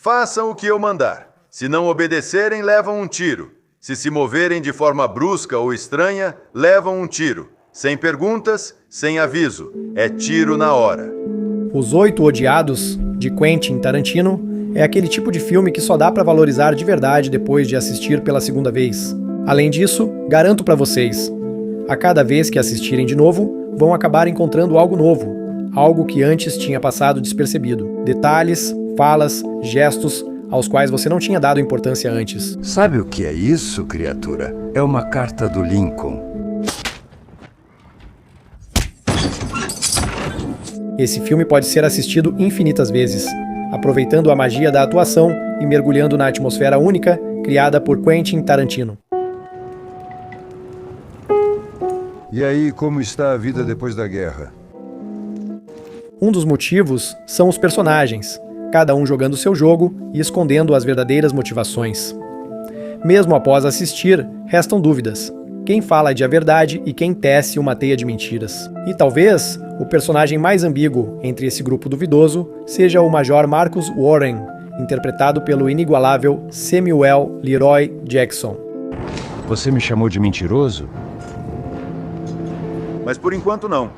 Façam o que eu mandar. Se não obedecerem, levam um tiro. Se moverem de forma brusca ou estranha, levam um tiro. Sem perguntas, sem aviso. É tiro na hora. Os 8 Odiados, de Quentin Tarantino, é aquele tipo de filme que só dá pra valorizar de verdade depois de assistir pela segunda vez. Além disso, garanto pra vocês, a cada vez que assistirem de novo, vão acabar encontrando algo novo, algo que antes tinha passado despercebido. Detalhes, falas, gestos, aos quais você não tinha dado importância antes. Sabe o que é isso, criatura? É uma carta do Lincoln. Esse filme pode ser assistido infinitas vezes, aproveitando a magia da atuação e mergulhando na atmosfera única criada por Quentin Tarantino. E aí, como está a vida depois da guerra? Um dos motivos são os personagens, cada um jogando seu jogo e escondendo as verdadeiras motivações. Mesmo após assistir, restam dúvidas. Quem fala de a verdade e quem tece uma teia de mentiras. E talvez o personagem mais ambíguo entre esse grupo duvidoso seja o Major Marcus Warren, interpretado pelo inigualável Samuel Leroy Jackson. Você me chamou de mentiroso? Mas por enquanto não.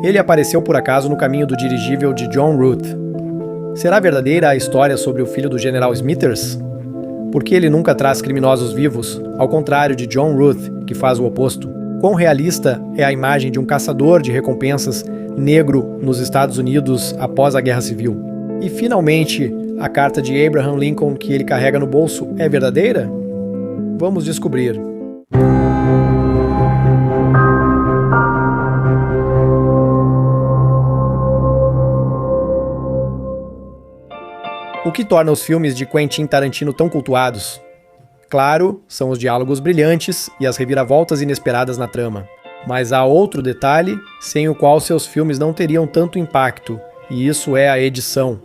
Ele apareceu por acaso no caminho do dirigível de John Ruth. Será verdadeira a história sobre o filho do General Smithers? Por que ele nunca traz criminosos vivos, ao contrário de John Ruth, que faz o oposto? Quão realista é a imagem de um caçador de recompensas negro nos Estados Unidos após a Guerra Civil? E, finalmente, a carta de Abraham Lincoln que ele carrega no bolso é verdadeira? Vamos descobrir. O que torna os filmes de Quentin Tarantino tão cultuados? Claro, são os diálogos brilhantes e as reviravoltas inesperadas na trama. Mas há outro detalhe sem o qual seus filmes não teriam tanto impacto, e isso é a edição.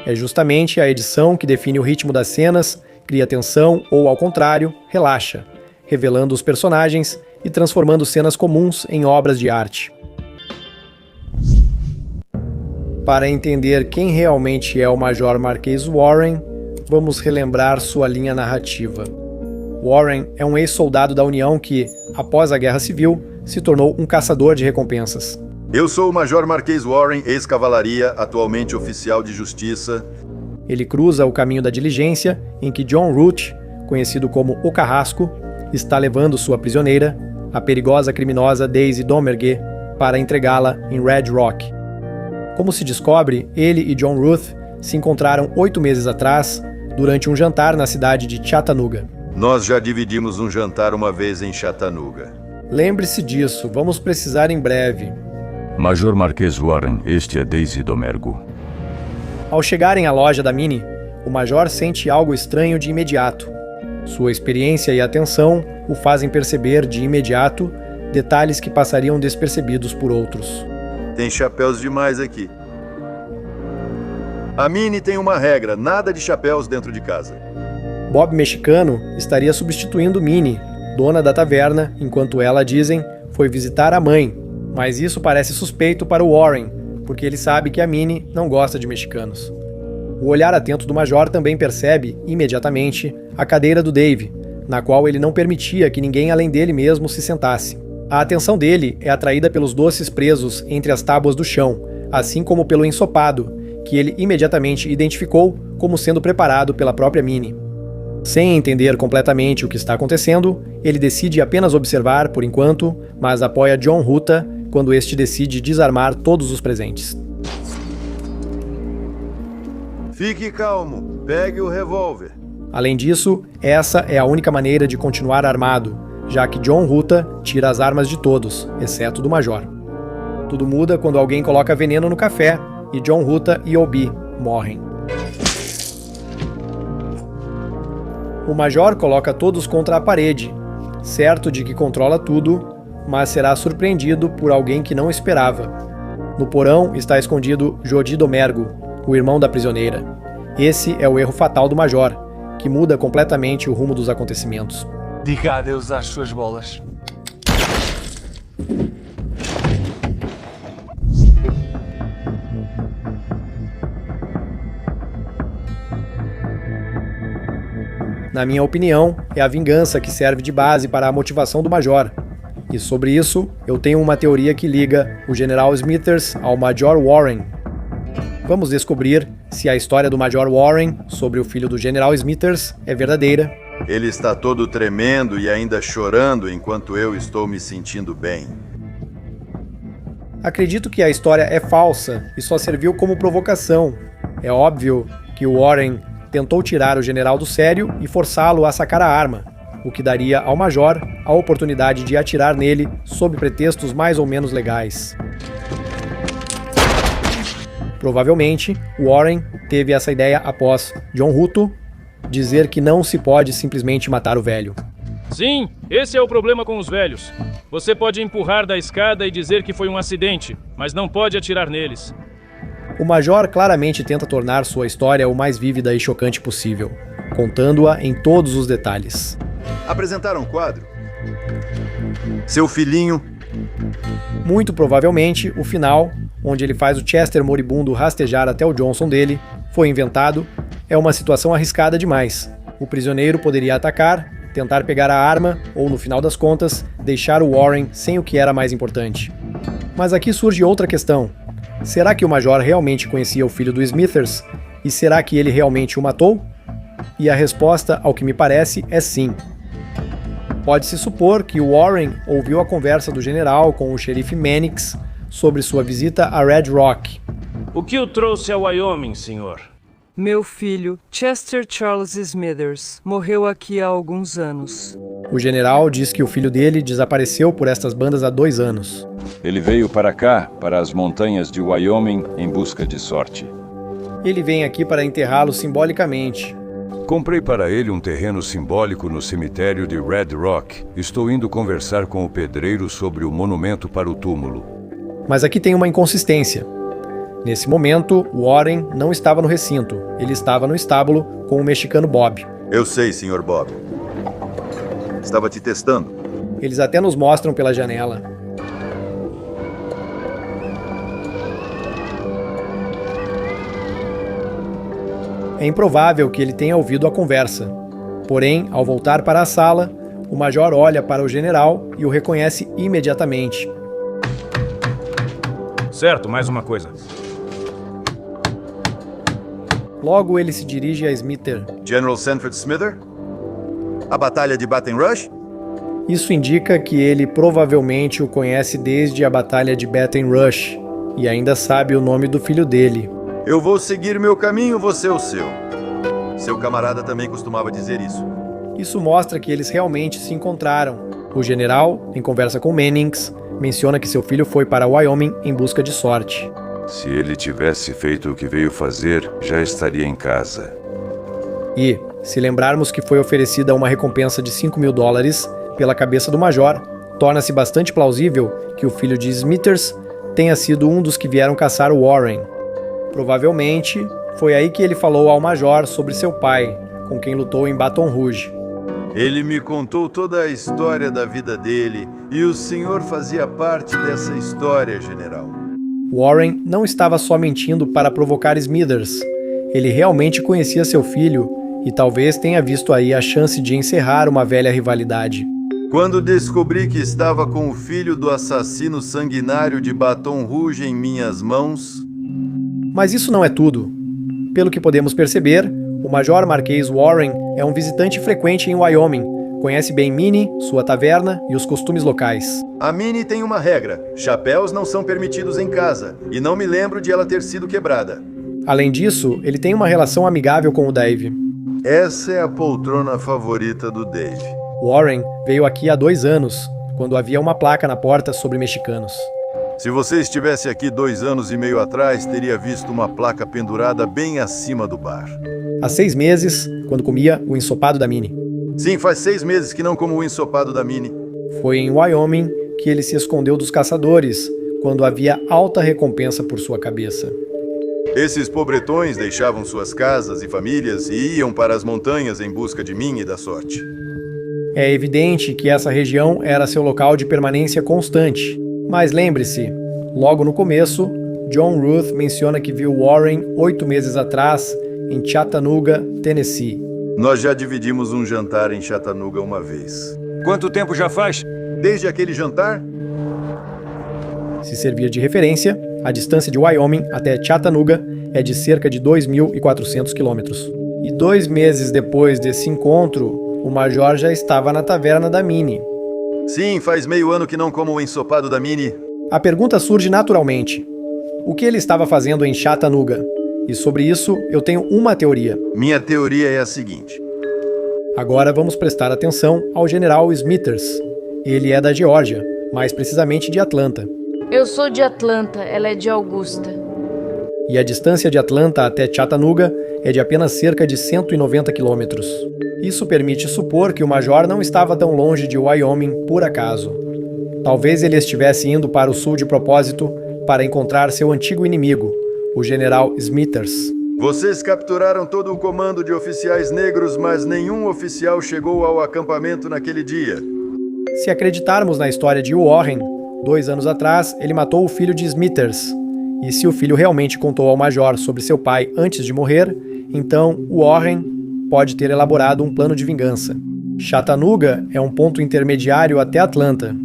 É justamente a edição que define o ritmo das cenas, cria tensão ou, ao contrário, relaxa, revelando os personagens e transformando cenas comuns em obras de arte. Para entender quem realmente é o Major Marquês Warren, vamos relembrar sua linha narrativa. Warren é um ex-soldado da União que, após a Guerra Civil, se tornou um caçador de recompensas. Eu sou o Major Marquês Warren, ex-cavalaria, atualmente oficial de justiça. Ele cruza o caminho da diligência em que John Ruth, conhecido como o Carrasco, está levando sua prisioneira, a perigosa criminosa Daisy Domergue, para entregá-la em Red Rock. Como se descobre, ele e John Ruth se encontraram 8 meses atrás, durante um jantar na cidade de Chattanooga. Nós já dividimos um jantar uma vez em Chattanooga. Lembre-se disso, vamos precisar em breve. Major Marquês Warren, este é Daisy Domergo. Ao chegarem à loja da Minnie, o Major sente algo estranho de imediato. Sua experiência e atenção o fazem perceber de imediato detalhes que passariam despercebidos por outros. Tem chapéus demais aqui. A Minnie tem uma regra, nada de chapéus dentro de casa. Bob Mexicano estaria substituindo Minnie, dona da taverna, enquanto ela, dizem, foi visitar a mãe. Mas isso parece suspeito para o Warren, porque ele sabe que a Minnie não gosta de mexicanos. O olhar atento do Major também percebe, imediatamente, a cadeira do Dave, na qual ele não permitia que ninguém além dele mesmo se sentasse. A atenção dele é atraída pelos doces presos entre as tábuas do chão, assim como pelo ensopado, que ele imediatamente identificou como sendo preparado pela própria Minnie. Sem entender completamente o que está acontecendo, ele decide apenas observar por enquanto, mas apoia John Ruta quando este decide desarmar todos os presentes. Fique calmo, pegue o revólver. Além disso, essa é a única maneira de continuar armado, já que John Ruta tira as armas de todos, exceto do Major. Tudo muda quando alguém coloca veneno no café e John Ruta e Obi morrem. O Major coloca todos contra a parede, certo de que controla tudo, mas será surpreendido por alguém que não esperava. No porão está escondido Jody Domergo, o irmão da prisioneira. Esse é o erro fatal do Major, que muda completamente o rumo dos acontecimentos. Diga adeus às suas bolas. na minha opinião, é a vingança que serve de base para a motivação do Major. E sobre isso, eu tenho uma teoria que liga o General Smithers ao Major Warren. Vamos descobrir se a história do Major Warren sobre o filho do General Smithers é verdadeira. Ele está todo tremendo e ainda chorando enquanto eu estou me sentindo bem. Acredito que a história é falsa e só serviu como provocação. É óbvio que o Warren tentou tirar o general do sério e forçá-lo a sacar a arma, o que daria ao Major a oportunidade de atirar nele sob pretextos mais ou menos legais. Provavelmente, Warren teve essa ideia após John Hutto dizer que não se pode simplesmente matar o velho. Sim, esse é o problema com os velhos. Você pode empurrar da escada e dizer que foi um acidente, mas não pode atirar neles. O Major claramente tenta tornar sua história o mais vívida e chocante possível, contando-a em todos os detalhes. Apresentaram um quadro. Seu filhinho. Muito provavelmente, o final, onde ele faz o Chester moribundo rastejar até o Johnson dele, foi inventado. É uma situação arriscada demais. O prisioneiro poderia atacar, tentar pegar a arma ou, no final das contas, deixar o Warren sem o que era mais importante. Mas aqui surge outra questão. Será que o Major realmente conhecia o filho do Smithers? E será que ele realmente o matou? E a resposta, ao que me parece, é sim. Pode-se supor que o Warren ouviu a conversa do general com o xerife Mannix sobre sua visita a Red Rock. O que o trouxe a Wyoming, senhor? Meu filho, Chester Charles Smithers, morreu aqui há alguns anos. O general diz que o filho dele desapareceu por estas bandas há 2 anos. Ele veio para cá, para as montanhas de Wyoming, em busca de sorte. Ele vem aqui para enterrá-lo simbolicamente. Comprei para ele um terreno simbólico no cemitério de Red Rock. Estou indo conversar com o pedreiro sobre o monumento para o túmulo. Mas aqui tem uma inconsistência. Nesse momento, Warren não estava no recinto. Ele estava no estábulo com o mexicano Bob. Eu sei, Sr. Bob. Estava te testando. Eles até nos mostram pela janela. É improvável que ele tenha ouvido a conversa. Porém, ao voltar para a sala, o Major olha para o general e o reconhece imediatamente. Certo, mais uma coisa. Logo ele se dirige a Smither. General Sanford Smither? A batalha de Baton Rouge? Isso indica que ele provavelmente o conhece desde a batalha de Baton Rouge e ainda sabe o nome do filho dele. Eu vou seguir meu caminho, você o seu. Seu camarada também costumava dizer isso. Isso mostra que eles realmente se encontraram. O general, em conversa com Mannix, menciona que seu filho foi para Wyoming em busca de sorte. Se ele tivesse feito o que veio fazer, já estaria em casa. E, se lembrarmos que foi oferecida uma recompensa de $5.000 pela cabeça do Major, torna-se bastante plausível que o filho de Smithers tenha sido um dos que vieram caçar o Warren. Provavelmente, foi aí que ele falou ao Major sobre seu pai, com quem lutou em Baton Rouge. Ele me contou toda a história da vida dele e o senhor fazia parte dessa história, general. Warren não estava só mentindo para provocar Smithers. Ele realmente conhecia seu filho e talvez tenha visto aí a chance de encerrar uma velha rivalidade. Quando descobri que estava com o filho do assassino sanguinário de Baton Rouge em minhas mãos... Mas isso não é tudo. Pelo que podemos perceber, o Major Marquês Warren é um visitante frequente em Wyoming, conhece bem Minnie, sua taverna e os costumes locais. A Minnie tem uma regra: chapéus não são permitidos em casa, e não me lembro de ela ter sido quebrada. Além disso, ele tem uma relação amigável com o Dave. Essa é a poltrona favorita do Dave. Warren veio aqui há 2 anos, quando havia uma placa na porta sobre mexicanos. Se você estivesse aqui 2 anos e meio atrás, teria visto uma placa pendurada bem acima do bar. Há 6 meses, quando comia o ensopado da Minnie. Sim, faz 6 meses que não como o ensopado da Minnie. Foi em Wyoming que ele se escondeu dos caçadores, quando havia alta recompensa por sua cabeça. Esses pobretões deixavam suas casas e famílias e iam para as montanhas em busca de mim e da sorte. É evidente que essa região era seu local de permanência constante. Mas lembre-se, logo no começo, John Ruth menciona que viu Warren 8 meses atrás em Chattanooga, Tennessee. Nós já dividimos um jantar em Chattanooga uma vez. Quanto tempo já faz? Desde aquele jantar? Se servir de referência, a distância de Wyoming até Chattanooga é de cerca de 2.400 quilômetros. E 2 meses depois desse encontro, o Major já estava na taverna da Minnie. Sim, faz meio ano que não como o ensopado da Minnie. A pergunta surge naturalmente. O que ele estava fazendo em Chattanooga? E sobre isso, eu tenho uma teoria. Minha teoria é a seguinte. Agora vamos prestar atenção ao General Smithers. Ele é da Geórgia, mais precisamente de Atlanta. Eu sou de Atlanta, ela é de Augusta. E a distância de Atlanta até Chattanooga é de apenas cerca de 190 quilômetros. Isso permite supor que o Major não estava tão longe de Wyoming por acaso. Talvez ele estivesse indo para o sul de propósito para encontrar seu antigo inimigo, o General Smithers. Vocês capturaram todo o comando de oficiais negros, mas nenhum oficial chegou ao acampamento naquele dia. Se acreditarmos na história de Warren, 2 anos atrás ele matou o filho de Smithers. E se o filho realmente contou ao Major sobre seu pai antes de morrer, então Warren pode ter elaborado um plano de vingança. Chattanooga é um ponto intermediário até Atlanta.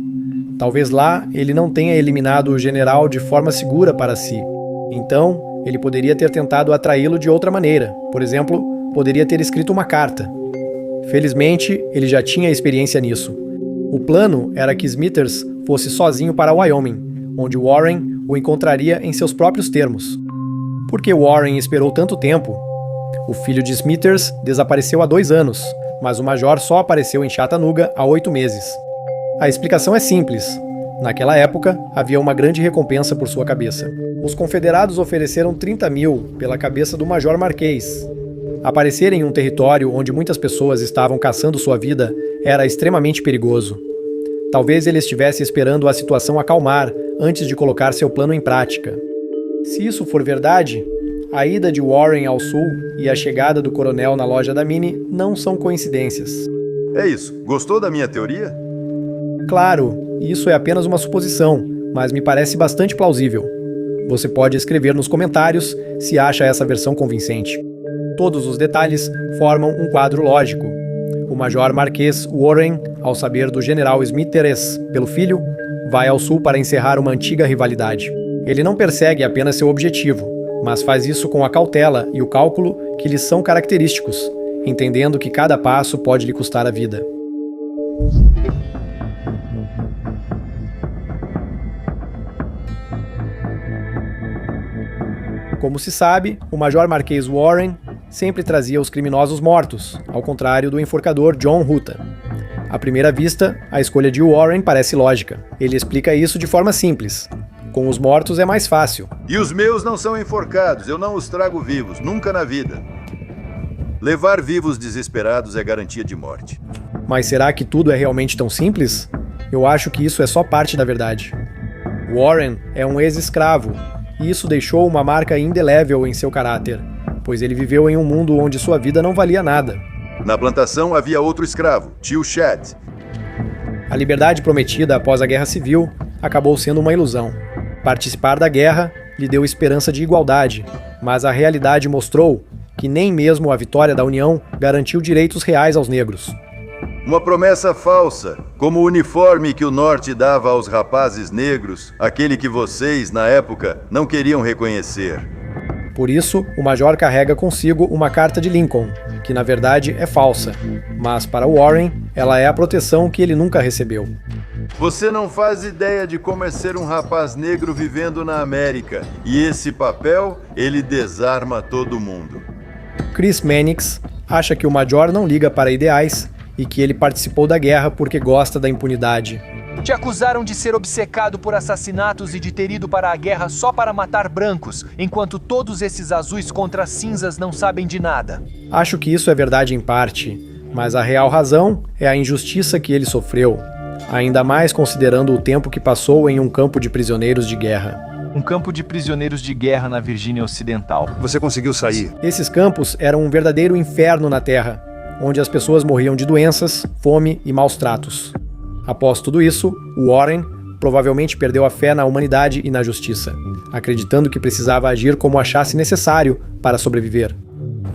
Talvez lá ele não tenha eliminado o general de forma segura para si. Então, ele poderia ter tentado atraí-lo de outra maneira. Por exemplo, poderia ter escrito uma carta. Felizmente, ele já tinha experiência nisso. O plano era que Smithers fosse sozinho para Wyoming, onde Warren o encontraria em seus próprios termos. Por que Warren esperou tanto tempo? O filho de Smithers desapareceu há 2 anos, mas o Major só apareceu em Chattanooga há 8 meses. A explicação é simples. Naquela época, havia uma grande recompensa por sua cabeça. Os confederados ofereceram 30 mil pela cabeça do Major Marquês. Aparecer em um território onde muitas pessoas estavam caçando sua vida era extremamente perigoso. Talvez ele estivesse esperando a situação acalmar antes de colocar seu plano em prática. Se isso for verdade, a ida de Warren ao sul e a chegada do coronel na loja da Minnie não são coincidências. É isso. Gostou da minha teoria? Claro, isso é apenas uma suposição, mas me parece bastante plausível. Você pode escrever nos comentários se acha essa versão convincente. Todos os detalhes formam um quadro lógico. O Major Marquês Warren, ao saber do General Smithers pelo filho, vai ao sul para encerrar uma antiga rivalidade. Ele não persegue apenas seu objetivo, mas faz isso com a cautela e o cálculo que lhes são característicos, entendendo que cada passo pode lhe custar a vida. Como se sabe, o Major Marquês Warren sempre trazia os criminosos mortos, ao contrário do enforcador John Ruta. À primeira vista, a escolha de Warren parece lógica. Ele explica isso de forma simples. Com os mortos é mais fácil. E os meus não são enforcados, eu não os trago vivos, nunca na vida. Levar vivos desesperados é garantia de morte. Mas será que tudo é realmente tão simples? Eu acho que isso é só parte da verdade. Warren é um ex-escravo, e isso deixou uma marca indelével em seu caráter, pois ele viveu em um mundo onde sua vida não valia nada. Na plantação havia outro escravo, tio Chad. A liberdade prometida após a Guerra Civil acabou sendo uma ilusão. Participar da guerra lhe deu esperança de igualdade, mas a realidade mostrou que nem mesmo a vitória da União garantiu direitos reais aos negros. Uma promessa falsa, como o uniforme que o Norte dava aos rapazes negros, aquele que vocês, na época, não queriam reconhecer. Por isso, o Major carrega consigo uma carta de Lincoln, que na verdade é falsa, mas para Warren, ela é a proteção que ele nunca recebeu. Você não faz ideia de como é ser um rapaz negro vivendo na América, e esse papel, ele desarma todo mundo. Chris Mannix acha que o Major não liga para ideais e que ele participou da guerra porque gosta da impunidade. Te acusaram de ser obcecado por assassinatos e de ter ido para a guerra só para matar brancos, enquanto todos esses azuis contra cinzas não sabem de nada. Acho que isso é verdade em parte, mas a real razão é a injustiça que ele sofreu, ainda mais considerando o tempo que passou em um campo de prisioneiros de guerra. Um campo de prisioneiros de guerra na Virgínia Ocidental. Você conseguiu sair? Esses campos eram um verdadeiro inferno na Terra, onde as pessoas morriam de doenças, fome e maus tratos. Após tudo isso, Warren provavelmente perdeu a fé na humanidade e na justiça, acreditando que precisava agir como achasse necessário para sobreviver.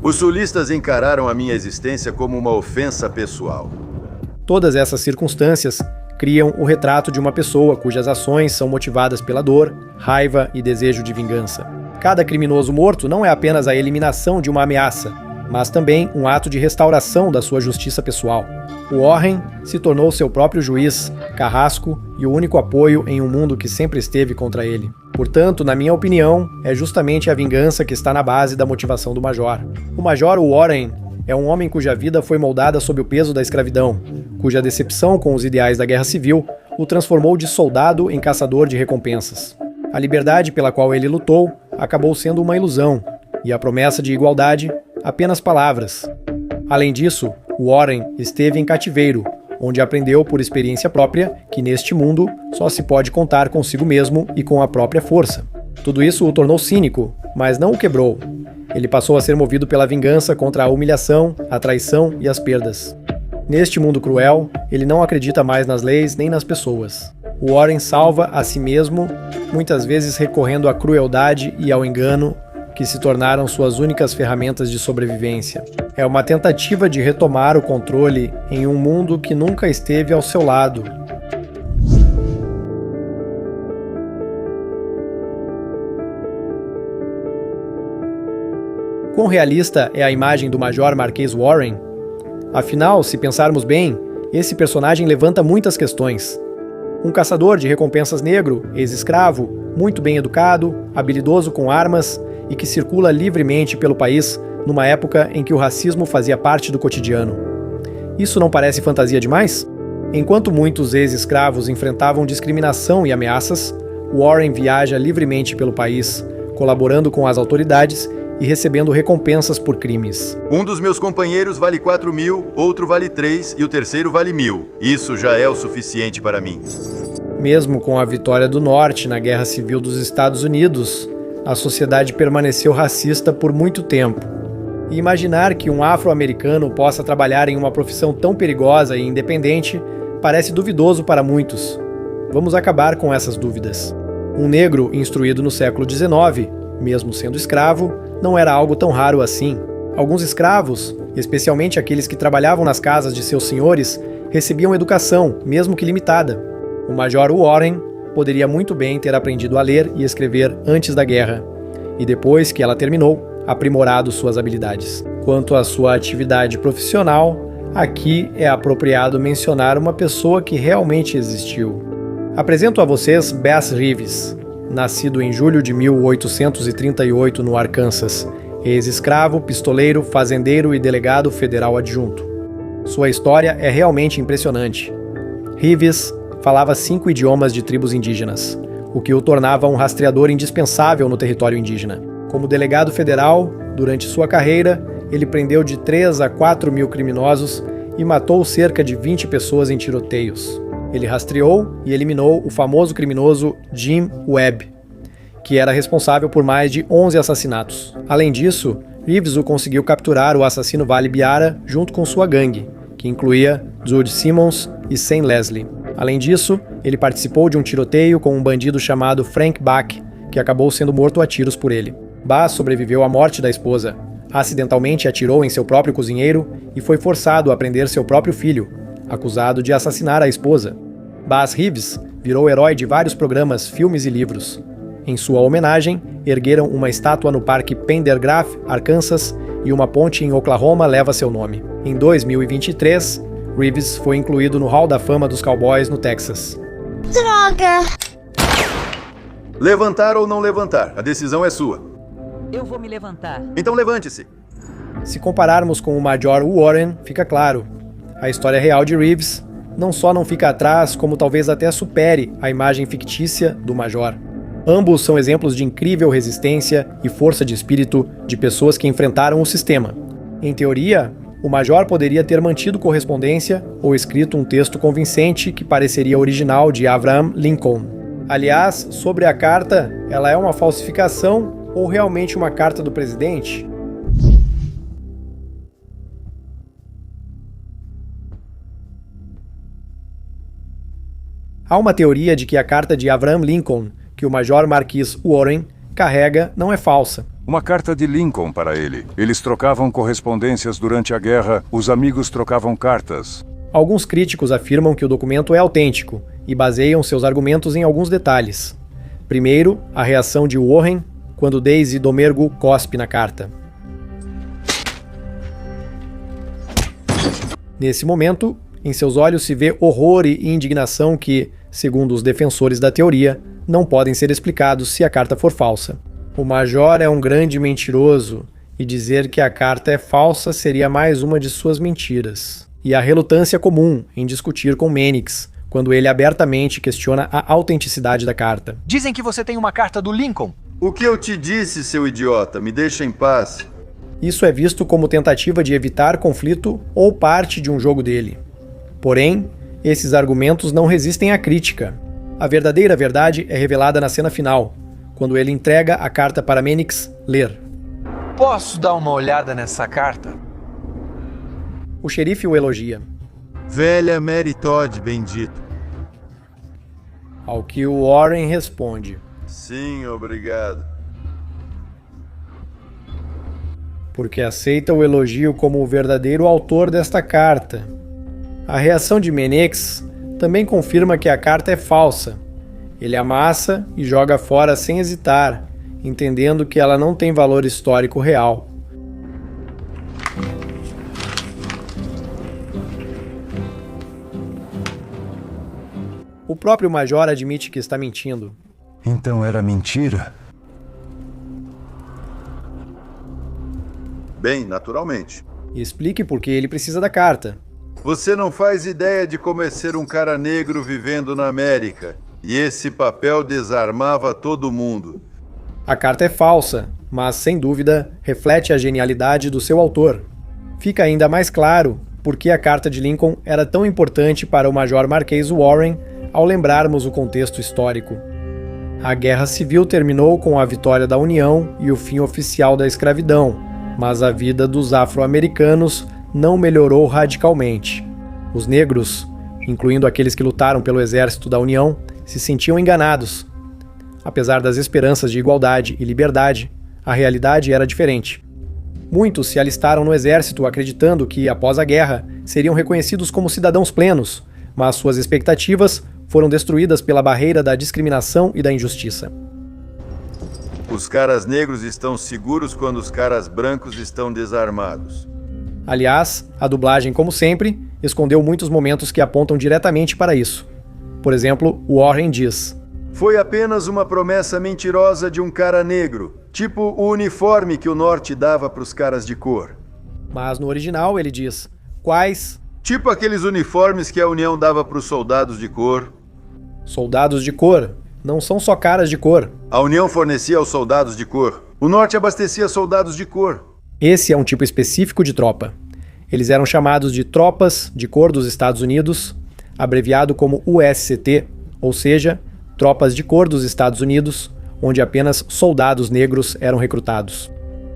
Os sulistas encararam a minha existência como uma ofensa pessoal. Todas essas circunstâncias criam o retrato de uma pessoa cujas ações são motivadas pela dor, raiva e desejo de vingança. Cada criminoso morto não é apenas a eliminação de uma ameaça, mas também um ato de restauração da sua justiça pessoal. O Warren se tornou seu próprio juiz, carrasco e o único apoio em um mundo que sempre esteve contra ele. Portanto, na minha opinião, é justamente a vingança que está na base da motivação do Major. O Major Warren é um homem cuja vida foi moldada sob o peso da escravidão, cuja decepção com os ideais da guerra civil o transformou de soldado em caçador de recompensas. A liberdade pela qual ele lutou acabou sendo uma ilusão, e a promessa de igualdade apenas palavras. Além disso, Warren esteve em cativeiro, onde aprendeu por experiência própria que neste mundo só se pode contar consigo mesmo e com a própria força. Tudo isso o tornou cínico, mas não o quebrou. Ele passou a ser movido pela vingança contra a humilhação, a traição e as perdas. Neste mundo cruel, ele não acredita mais nas leis nem nas pessoas. Warren salva a si mesmo, muitas vezes recorrendo à crueldade e ao engano, que se tornaram suas únicas ferramentas de sobrevivência. É uma tentativa de retomar o controle em um mundo que nunca esteve ao seu lado. Quão realista é a imagem do Major Marquês Warren? Afinal, se pensarmos bem, esse personagem levanta muitas questões. Um caçador de recompensas negro, ex-escravo, muito bem educado, habilidoso com armas e que circula livremente pelo país numa época em que o racismo fazia parte do cotidiano. Isso não parece fantasia demais? Enquanto muitos ex-escravos enfrentavam discriminação e ameaças, Warren viaja livremente pelo país, colaborando com as autoridades e recebendo recompensas por crimes. Um dos meus companheiros vale 4.000, outro vale 3 e o terceiro vale 1.000. Isso já é o suficiente para mim. Mesmo com a vitória do Norte na Guerra Civil dos Estados Unidos, a sociedade permaneceu racista por muito tempo. E imaginar que um afro-americano possa trabalhar em uma profissão tão perigosa e independente parece duvidoso para muitos. Vamos acabar com essas dúvidas. Um negro instruído no século XIX, mesmo sendo escravo, não era algo tão raro assim. Alguns escravos, especialmente aqueles que trabalhavam nas casas de seus senhores, recebiam educação, mesmo que limitada. O Major Warren poderia muito bem ter aprendido a ler e escrever antes da guerra, e depois que ela terminou, aprimorado suas habilidades. Quanto à sua atividade profissional, aqui é apropriado mencionar uma pessoa que realmente existiu. Apresento a vocês Bass Reeves, nascido em julho de 1838 no Arkansas, ex-escravo, pistoleiro, fazendeiro e delegado federal adjunto. Sua história é realmente impressionante. Reeves falava 5 idiomas de tribos indígenas, o que o tornava um rastreador indispensável no território indígena. Como delegado federal, durante sua carreira, ele prendeu de 3 a 4 mil criminosos e matou cerca de 20 pessoas em tiroteios. Ele rastreou e eliminou o famoso criminoso Jim Webb, que era responsável por mais de 11 assassinatos. Além disso, Reeves o conseguiu capturar o assassino Vale Biara junto com sua gangue, que incluía Jude Simmons e Sam Leslie. Além disso, ele participou de um tiroteio com um bandido chamado Frank Bach, que acabou sendo morto a tiros por ele. Bass sobreviveu à morte da esposa, acidentalmente atirou em seu próprio cozinheiro e foi forçado a prender seu próprio filho, acusado de assassinar a esposa. Bass Reeves virou herói de vários programas, filmes e livros. Em sua homenagem, ergueram uma estátua no Parque Pendergrass, Arkansas, e uma ponte em Oklahoma leva seu nome. Em 2023, Reeves foi incluído no Hall da Fama dos Cowboys no Texas. Droga! Levantar ou não levantar, a decisão é sua. Eu vou me levantar. Então levante-se. Se compararmos com o Major Warren, fica claro. A história real de Reeves não só não fica atrás, como talvez até supere a imagem fictícia do Major. Ambos são exemplos de incrível resistência e força de espírito de pessoas que enfrentaram o sistema. Em teoria, o Major poderia ter mantido correspondência ou escrito um texto convincente que pareceria original de Abraham Lincoln. Aliás, sobre a carta, ela é uma falsificação ou realmente uma carta do presidente? Há uma teoria de que a carta de Abraham Lincoln, que o Major Marquis Warren carrega, não é falsa. Uma carta de Lincoln para ele. Eles trocavam correspondências durante a guerra, os amigos trocavam cartas. Alguns críticos afirmam que o documento é autêntico e baseiam seus argumentos em alguns detalhes. Primeiro, a reação de Warren quando Daisy Domergue cospe na carta. Nesse momento, em seus olhos se vê horror e indignação que, segundo os defensores da teoria, não podem ser explicados se a carta for falsa. O Major é um grande mentiroso e dizer que a carta é falsa seria mais uma de suas mentiras. E a relutância comum em discutir com Mannix, quando ele abertamente questiona a autenticidade da carta. Dizem que você tem uma carta do Lincoln. O que eu te disse, seu idiota? Me deixa em paz. Isso é visto como tentativa de evitar conflito ou parte de um jogo dele. Porém, esses argumentos não resistem à crítica. A verdadeira verdade é revelada na cena final, quando ele entrega a carta para Mannix ler. Posso dar uma olhada nessa carta? O xerife o elogia. Velha Mary Todd, bendito. Ao que o Warren responde. Sim, obrigado. Porque aceita o elogio como o verdadeiro autor desta carta. A reação de Mannix também confirma que a carta é falsa. Ele amassa e joga fora sem hesitar, entendendo que ela não tem valor histórico real. O próprio Major admite que está mentindo. Então era mentira? Bem, naturalmente. E explique por que ele precisa da carta. Você não faz ideia de como é ser um cara negro vivendo na América. E esse papel desarmava todo mundo. A carta é falsa, mas, sem dúvida, reflete a genialidade do seu autor. Fica ainda mais claro por que a carta de Lincoln era tão importante para o Major Marquês Warren ao lembrarmos o contexto histórico. A Guerra Civil terminou com a vitória da União e o fim oficial da escravidão, mas a vida dos afro-americanos não melhorou radicalmente. Os negros, incluindo aqueles que lutaram pelo exército da União, se sentiam enganados. Apesar das esperanças de igualdade e liberdade, a realidade era diferente. Muitos se alistaram no exército acreditando que, após a guerra, seriam reconhecidos como cidadãos plenos, mas suas expectativas foram destruídas pela barreira da discriminação e da injustiça. Os caras negros estão seguros quando os caras brancos estão desarmados. Aliás, a dublagem, como sempre, escondeu muitos momentos que apontam diretamente para isso. Por exemplo, Warren diz: Foi apenas uma promessa mentirosa de um cara negro, tipo o uniforme que o Norte dava para os caras de cor. Mas no original ele diz: quais? Tipo aqueles uniformes que a União dava para os soldados de cor. Soldados de cor? Não são só caras de cor. A União fornecia aos soldados de cor. O Norte abastecia soldados de cor. Esse é um tipo específico de tropa. Eles eram chamados de Tropas de Cor dos Estados Unidos, abreviado como USCT, ou seja, Tropas de Cor dos Estados Unidos, onde apenas soldados negros eram recrutados.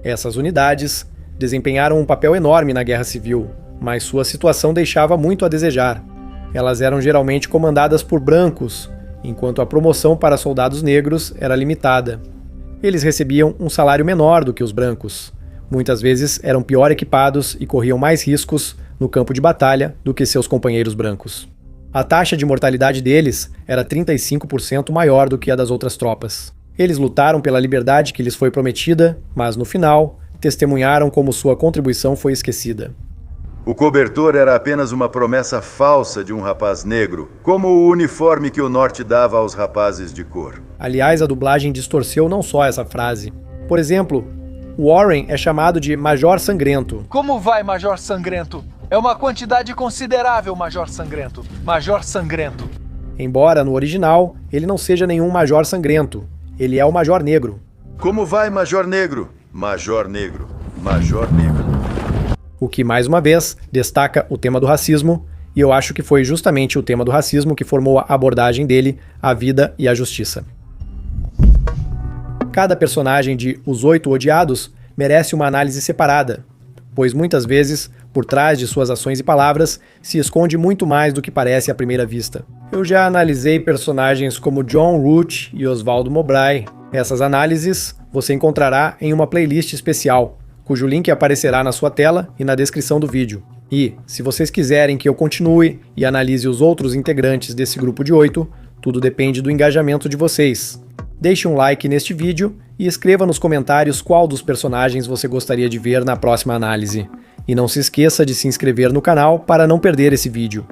Essas unidades desempenharam um papel enorme na Guerra Civil, mas sua situação deixava muito a desejar. Elas eram geralmente comandadas por brancos, enquanto a promoção para soldados negros era limitada. Eles recebiam um salário menor do que os brancos. Muitas vezes eram pior equipados e corriam mais riscos no campo de batalha do que seus companheiros brancos. A taxa de mortalidade deles era 35% maior do que a das outras tropas. Eles lutaram pela liberdade que lhes foi prometida, mas no final, testemunharam como sua contribuição foi esquecida. O cobertor era apenas uma promessa falsa de um rapaz negro, como o uniforme que o Norte dava aos rapazes de cor. Aliás, a dublagem distorceu não só essa frase. Por exemplo, Warren é chamado de Major Sangrento. Como vai, Major Sangrento? É uma quantidade considerável, Major Sangrento. Major Sangrento. Embora, no original, ele não seja nenhum Major Sangrento. Ele é o Major Negro. Como vai, Major Negro? Major Negro. Major Negro. O que, mais uma vez, destaca o tema do racismo, e eu acho que foi justamente o tema do racismo que formou a abordagem dele à vida e à justiça. Cada personagem de Os Oito Odiados merece uma análise separada, pois muitas vezes, por trás de suas ações e palavras, se esconde muito mais do que parece à primeira vista. Eu já analisei personagens como John Root e Oswaldo Mobray. Essas análises você encontrará em uma playlist especial, cujo link aparecerá na sua tela e na descrição do vídeo. E, se vocês quiserem que eu continue e analise os outros integrantes desse grupo de 8, tudo depende do engajamento de vocês. Deixe um like neste vídeo e escreva nos comentários qual dos personagens você gostaria de ver na próxima análise. E não se esqueça de se inscrever no canal para não perder esse vídeo.